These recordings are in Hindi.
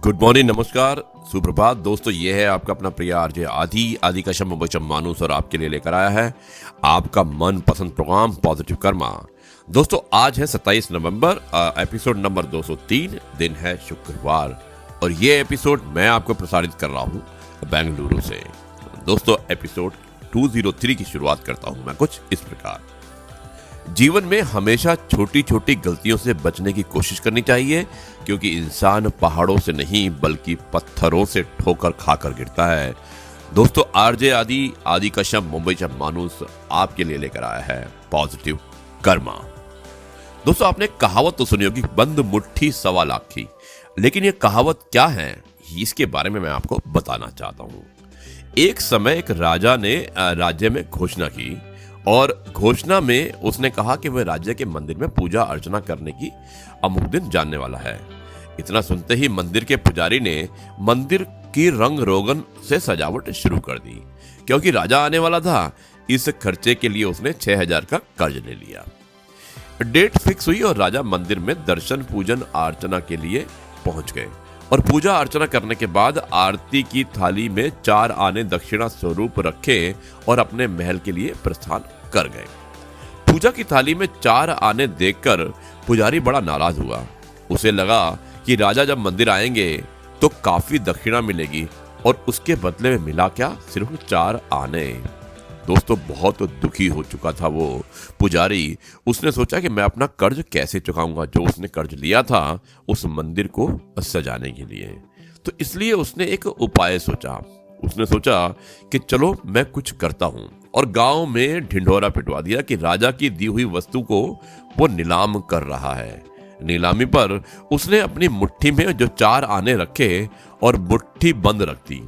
गुड मॉर्निंग, नमस्कार, सुप्रभात दोस्तों। ये है आपका अपना प्रिय आरजे आदि का शम मानुस और आपके लिए लेकर आया है आपका मनपसंद प्रोग्राम पॉजिटिव कर्मा। दोस्तों आज है 27 नवंबर, एपिसोड नंबर 203, दिन है शुक्रवार और ये एपिसोड मैं आपको प्रसारित कर रहा हूँ बेंगलुरु से। दोस्तों एपिसोड 203 की शुरुआत करता हूँ मैं कुछ इस प्रकार। जीवन में हमेशा छोटी छोटी गलतियों से बचने की कोशिश करनी चाहिए, क्योंकि इंसान पहाड़ों से नहीं बल्कि पत्थरों से ठोकर खाकर गिरता है। दोस्तों आरजे आदि का शम मुंबई का मानुस आपके लिए लेकर आया है पॉजिटिव कर्मा। दोस्तों आपने कहावत तो सुनी होगी, बंद मुट्ठी सवा लाख की, लेकिन ये कहावत क्या है इसके बारे में मैं आपको बताना चाहता हूँ। एक समय एक राजा ने राज्य में घोषणा की और घोषणा में उसने कहा कि वह राज्य के मंदिर में पूजा अर्चना करने की अमुक दिन जानने वाला है। इतना सुनते ही मंदिर के पुजारी ने मंदिर की रंग रोगन से सजावट शुरू कर दी। क्योंकि राजा आने वाला था, इस खर्चे के लिए उसने 6,000 का कर्ज ले लिया। डेट फिक्स हुई और राजा मंदिर में दर्शन पूजन अर्चना के लिए पहुंच गए और पूजा अर्चना करने के बाद आरती की थाली में 4 आने दक्षिणा स्वरूप रखे और अपने महल के लिए प्रस्थान कर गए। पूजा की थाली में 4 आने देखकर पुजारी बड़ा नाराज हुआ। उसे लगा कि राजा जब मंदिर आएंगे तो काफी दक्षिणा मिलेगी और उसके बदले में मिला क्या, सिर्फ 4 आने। दोस्तों बहुत दुखी हो चुका था वो पुजारी। उसने सोचा कि मैं अपना कर्ज कैसे चुकाऊंगा, जो उसने कर्ज लिया था उस मंदिर को सजाने के लिए। तो इसलिए उसने एक उपाय सोचा। उसने सोचा कि चलो मैं कुछ करता हूं, और गांव में ढिंढोरा पिटवा दिया कि राजा की दी हुई वस्तु को वो नीलाम कर रहा है। नीलामी पर उसने अपनी मुट्ठी में जो 4 आने रखे और मुट्ठी बंद रख दी,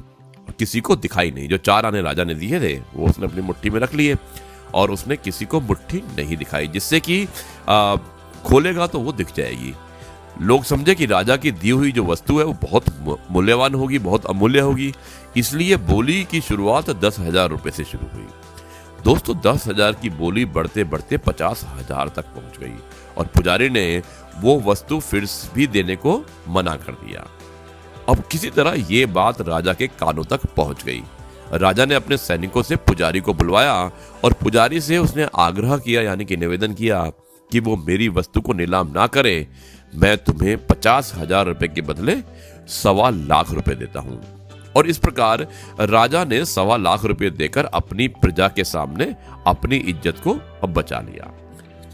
किसी को दिखाई नहीं। जो 4 आने राजा ने दिए थे वो उसने अपनी मुट्ठी में रख लिए और उसने किसी को मुट्ठी नहीं दिखाई, जिससे कि खोलेगा तो वो दिख जाएगी। लोग समझे कि राजा की दी हुई जो वस्तु है वो बहुत मूल्यवान होगी, बहुत अमूल्य होगी। इसलिए बोली की शुरुआत 10,000 रुपए से शुरू हुई। दोस्तों 10,000 की बोली बढ़ते बढ़ते 50,000 तक पहुंच गई और पुजारी ने वो वस्तु फिर भी देने को मना कर दिया। अब किसी तरह ये बात राजा के कानों तक पहुंच गई। राजा ने अपने सैनिकों से पुजारी को बुलवाया और पुजारी से उसने आग्रह किया, यानी कि निवेदन किया कि वो मेरी वस्तु को नीलाम ना करे। मैं तुम्हें 50,000 रुपए के बदले 1.25 लाख रुपए देता हूं। और इस प्रकार राजा ने 1.25 लाख रुपए देकर अपनी प्रजा के सामने अपनी इज्जत को बचा लिया।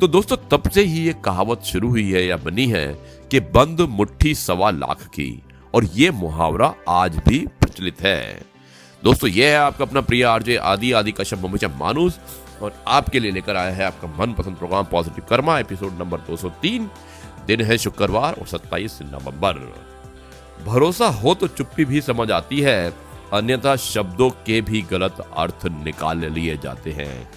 तो दोस्तों तब से ही ये कहावत शुरू हुई है या बनी है कि बंद मुट्ठी 1.25 लाख की, और ये मुहावरा आज भी प्रचलित है। दोस्तों ये है आपका अपना प्रिय आरजे आदि का शम मुंबई मानुस और आपके लिए लेकर आया है आपका मनपसंद program positive karma, episode number 203, दिन है शुक्रवार और 27 नवंबर। भरोसा हो तो चुप्पी भी समझ आती है, अन्यथा शब्दों के भी गलत अर्थ निकाल लिए जाते हैं।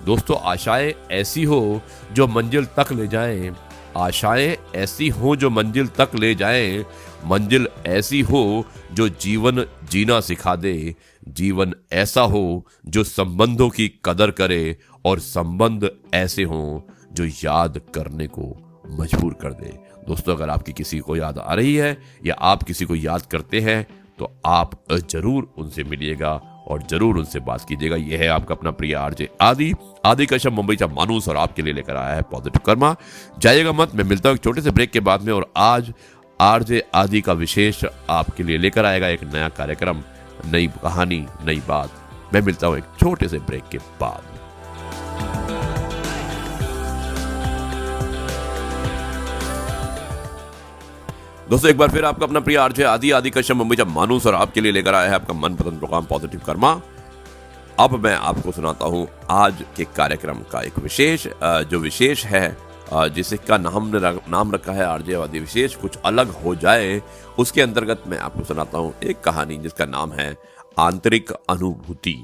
दोस्तों आशाएं ऐसी हो जो मंजिल तक ले जाएं, आशाएं ऐसी हो जो मंजिल तक ले जाएं, मंजिल ऐसी हो जो जीवन जीना सिखा दे, जीवन ऐसा हो जो संबंधों की कदर करे और संबंध ऐसे हो जो याद करने को मजबूर कर दे। दोस्तों अगर आपकी किसी को याद आ रही है या आप किसी को याद करते हैं तो आप जरूर उनसे मिलिएगा और जरूर उनसे बात कीजिएगा। यह है आपका अपना प्रिय आरजे आदि का शम मुंबई का मानुस और आपके लिए लेकर आया है पॉजिटिव कर्मा। जाइएगा मत, मैं मिलता हूं एक छोटे से ब्रेक के बाद में। और आज आरजे आदि का विशेष आपके लिए लेकर आएगा एक नया कार्यक्रम, नई कहानी, नई बात। मैं मिलता हूं एक छोटे से ब्रेक के बाद। दोस्तों एक बार फिर आपका अपना प्रिय आरजे आदि का शम मुंबई का मानुस और आपके लिए लेकर आया है आपका मनपसंद प्रोग्राम पॉजिटिव कर्मा। अब मैं आपको सुनाता हूं आज के कार्यक्रम का एक विशेष, जो विशेष है जिसका नाम रखा है आरजे आदि विशेष, कुछ अलग हो जाए। उसके अंतर्गत मैं आपको सुनाता हूं एक कहानी जिसका नाम है आंतरिक अनुभूति।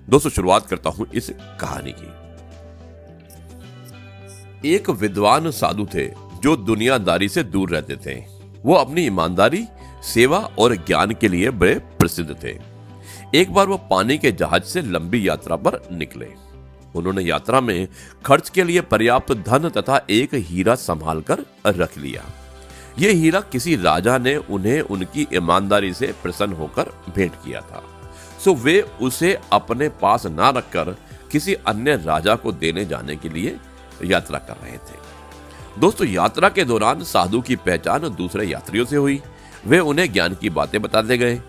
दोस्तों शुरुआत करता हूं इस कहानी की। एक विद्वान साधु थे जो दुनियादारी से दूर रहते थे। वो अपनी ईमानदारी, सेवा और ज्ञान के लिए बड़े प्रसिद्ध थे। एक बार वो पानी के जहाज से लंबी यात्रा पर निकले। उन्होंने यात्रा में खर्च के लिए पर्याप्त धन तथा एक हीरा संभाल कर रख लिया। ये हीरा किसी राजा ने उन्हें उनकी ईमानदारी से प्रसन्न होकर भेंट किया था। सो वे उसे अपने पास ना रखकर किसी अन्य राजा को देने जाने के लिए यात्रा कर रहे थे। दोस्तों, यात्रा के दौरान साधु की पहचान दूसरे यात्रियों से हुई। वे उन्हें ज्ञान की बातें बताते गए।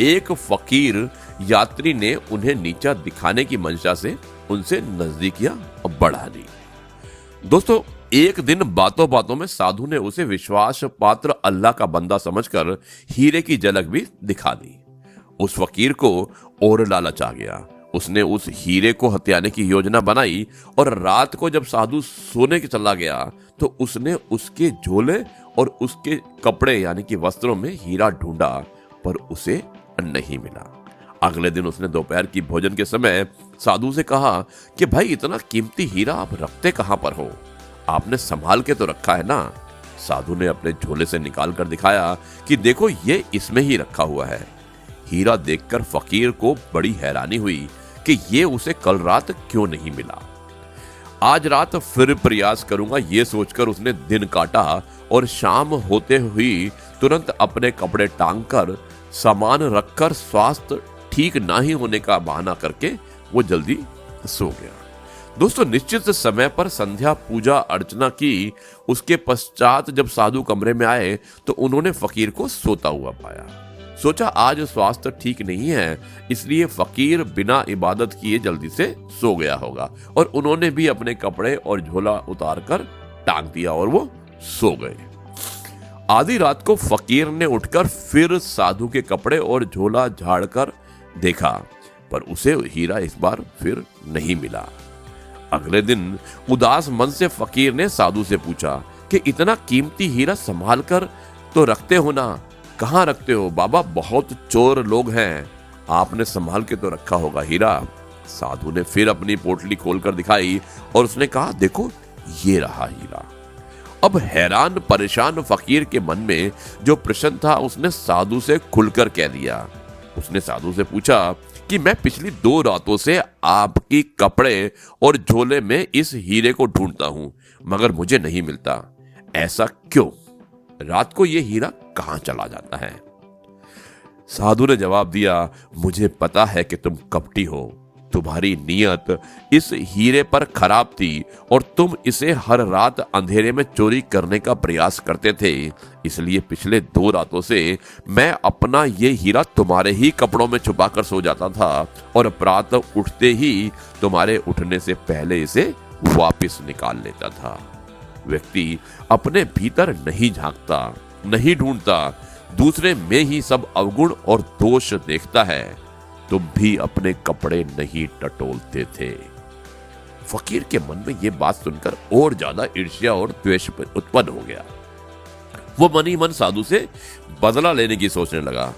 एक फकीर यात्री ने उन्हें नीचा दिखाने की मंशा से उनसे नजदीकियां बढ़ा दी। दोस्तों, एक दिन बातों बातों में साधु ने उसे विश्वास पात्र अल्लाह का बंदा समझकर हीरे की झलक भी दिखा दी। उस फकीर को और लालच आ गया। उसने उस हीरे को हथियाने की योजना बनाई और रात को जब साधु सोने के चला गया तो उसने उसके झोले और उसके कपड़े यानी कि वस्त्रों में हीरा ढूंढा, पर उसे नहीं मिला। अगले दिन उसने दोपहर की भोजन के समय साधु से कहा कि भाई, इतना कीमती हीरा आप रखते कहां पर हो? आपने संभाल के तो रखा है ना? साधु ने अपने झोले से निकाल कर दिखाया कि देखो, ये इसमें ही रखा हुआ है। हीरा देखकर फकीर को बड़ी हैरानी हुई कि ये उसे कल रात क्यों नहीं मिला। आज रात फिर प्रयास करूंगा, ये सोचकर उसने दिन काटा और शाम होते हुई तुरंत अपने कपड़े टांग कर सामान रखकर स्वास्थ्य ठीक ना ही होने का बहाना करके वो जल्दी सो गया। दोस्तों, निश्चित समय पर संध्या पूजा अर्चना की। उसके पश्चात जब साधु कमरे में आए तो उन्होंने फकीर को सोता हुआ पाया। सोचा आज स्वास्थ्य ठीक नहीं है, इसलिए फकीर बिना इबादत किए जल्दी से सो गया होगा और उन्होंने भी अपने कपड़े और झोला उतार कर टांग दिया और वो सो गए। आधी रात को फकीर ने उठकर फिर साधु के कपड़े और झोला झाड़कर देखा, पर उसे हीरा इस बार फिर नहीं मिला। अगले दिन उदास मन से फकीर ने साधु से पूछा कि इतना कीमती हीरा संभाल कर तो रखते हो ना, कहाँ रखते हो? बाबा, बहुत चोर लोग हैं, आपने संभाल के तो रखा होगा हीरा। साधु ने फिर अपनी पोटली खोलकर दिखाई और उसने कहा, देखो, ये रहा हीरा। अब हैरान परेशान फकीर के मन में जो प्रश्न था उसने साधु से खुलकर कह दिया। उसने साधु से पूछा कि मैं पिछली 2 रातों से आपकी कपड़े और झोले में इस हीरे को ढूंढता हूं, मगर मुझे नहीं मिलता। ऐसा क्यों? रात को यह हीरा कहां चला जाता है? साधु ने जवाब दिया, मुझे पता है कि तुम कपटी हो। तुम्हारी नीयत इस हीरे पर खराब थी और तुम इसे हर रात अंधेरे में चोरी करने का प्रयास करते थे। इसलिए पिछले 2 रातों से मैं अपना ये हीरा तुम्हारे ही कपड़ों में छुपा कर सो जाता था और प्रातः उठते ही तुम्हारे उठने से पहले इसे वापस निकाल लेता था। व्यक्ति अपने भीतर नहीं झांकता, नहीं ढूंढता, दूसरे में ही सब अवगुण और दोष देखता है। तुम भी अपने कपड़े नहीं टटोलते थे। फकीर के मन में यह बात सुनकर और ज्यादा ईर्ष्या और द्वेष उत्पन्न हो गया। वो मन ही मन साधु से बदला लेने की सोचने लगा।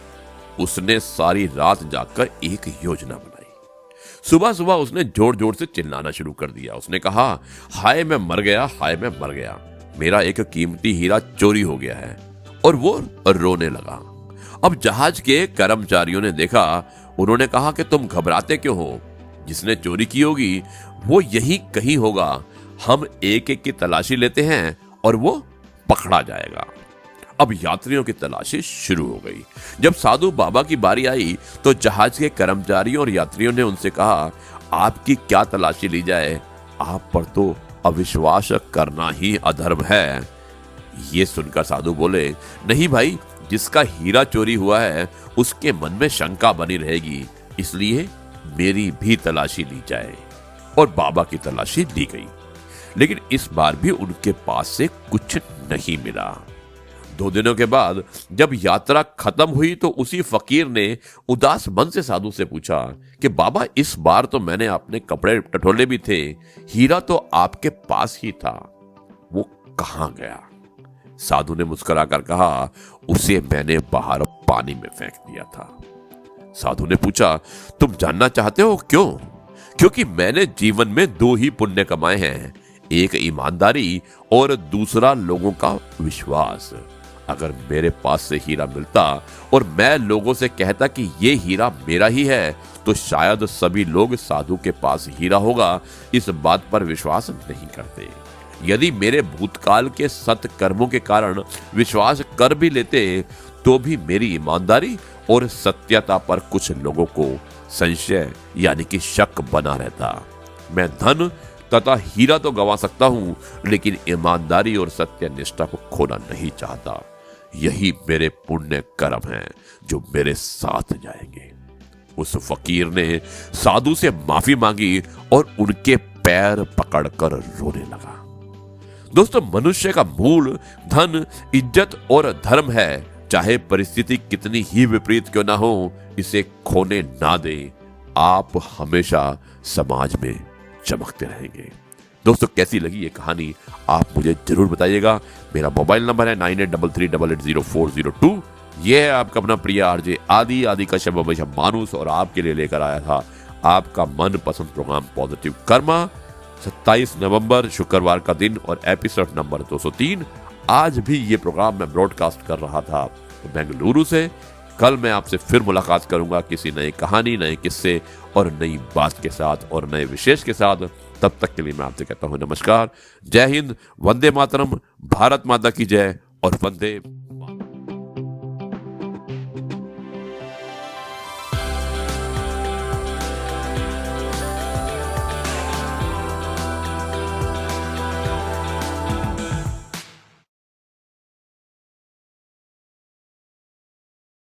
उसने सारी रात जागकर एक योजना बनाई। सुबह सुबह उसने जोर जोर से चिल्लाना शुरू कर दिया। उसने कहा, हाय मैं मर गया, हाय मैं मर गया, मेरा एक कीमती हीरा चोरी हो गया है। और वो रोने लगा। अब जहाज के कर्मचारियों ने देखा। उन्होंने कहा कि तुम घबराते क्यों हो? जिसने चोरी की होगी वो यही कहीं होगा। हम एक एक की तलाशी लेते हैं और वो पकड़ा जाएगा। अब यात्रियों की तलाशी शुरू हो गई। जब साधु बाबा की बारी आई तो जहाज के कर्मचारियों और यात्रियों ने उनसे कहा, आपकी क्या तलाशी ली जाए? आप पर तो अविश्वास करना ही अधर्म है। ये सुनकर साधु बोले, नहीं भाई, जिसका हीरा चोरी हुआ है उसके मन में शंका बनी रहेगी, इसलिए मेरी भी तलाशी ली जाए। और बाबा की तलाशी ली गई, लेकिन इस बार भी उनके पास से कुछ नहीं मिला। 2 दिनों के बाद जब यात्रा खत्म हुई तो उसी फकीर ने उदास मन से साधु से पूछा कि बाबा, इस बार तो मैंने अपने कपड़े टटोले भी थे, हीरा तो आपके पास ही था, वो कहां गया? साधु ने मुस्कुराकर कहा, उसे मैंने बाहर पानी में फेंक दिया था। साधु ने पूछा, तुम जानना चाहते हो क्यों? क्योंकि मैंने जीवन में 2 ही पुण्य कमाए हैं, एक ईमानदारी और दूसरा लोगों का विश्वास। अगर मेरे पास से हीरा मिलता और मैं लोगों से कहता कि ये हीरा मेरा ही है, तो शायद सभी लोग साधु के पास हीरा होगा इस बात पर विश्वास नहीं करते। यदि मेरे भूतकाल के सत्कर्मों के कारण विश्वास कर भी लेते तो भी मेरी ईमानदारी और सत्यता पर कुछ लोगों को संशय यानी कि शक बना रहता। मैं धन तथा हीरा तो गंवा सकता हूं, लेकिन ईमानदारी और सत्य निष्ठा को खोना नहीं चाहता। यही मेरे पुण्य कर्म हैं जो मेरे साथ जाएंगे। उस फकीर ने साधु से माफी मांगी और उनके पैर पकड़कर रोने लगा। दोस्तों, मनुष्य का मूल धन, इज्जत और धर्म है। चाहे परिस्थिति कितनी ही विपरीत क्यों ना हो, इसे खोने ना दें। आप हमेशा समाज में चमकते रहेंगे। दोस्तों, कैसी लगी ये कहानी आप मुझे जरूर बताइएगा। मेरा मोबाइल नंबर है 9833880402। ये है आपका अपना प्रिय आरजे आदि का शब्द हमेशा मानुस, और आपके लिए लेकर आया था आपका मनपसंद प्रोग्राम पॉजिटिव कर्मा। 27 नवंबर शुक्रवार का दिन और एपिसोड नंबर 203। आज भी ये प्रोग्राम मैं ब्रॉडकास्ट कर रहा था बेंगलुरु से। कल मैं आपसे फिर मुलाकात करूंगा किसी नई कहानी, नए किस्से और नई बात के साथ और नए विशेष के साथ। तब तक के लिए मैं आपसे कहता हूं नमस्कार, जय हिंद, वंदे मातरम, भारत माता की जय और वंदे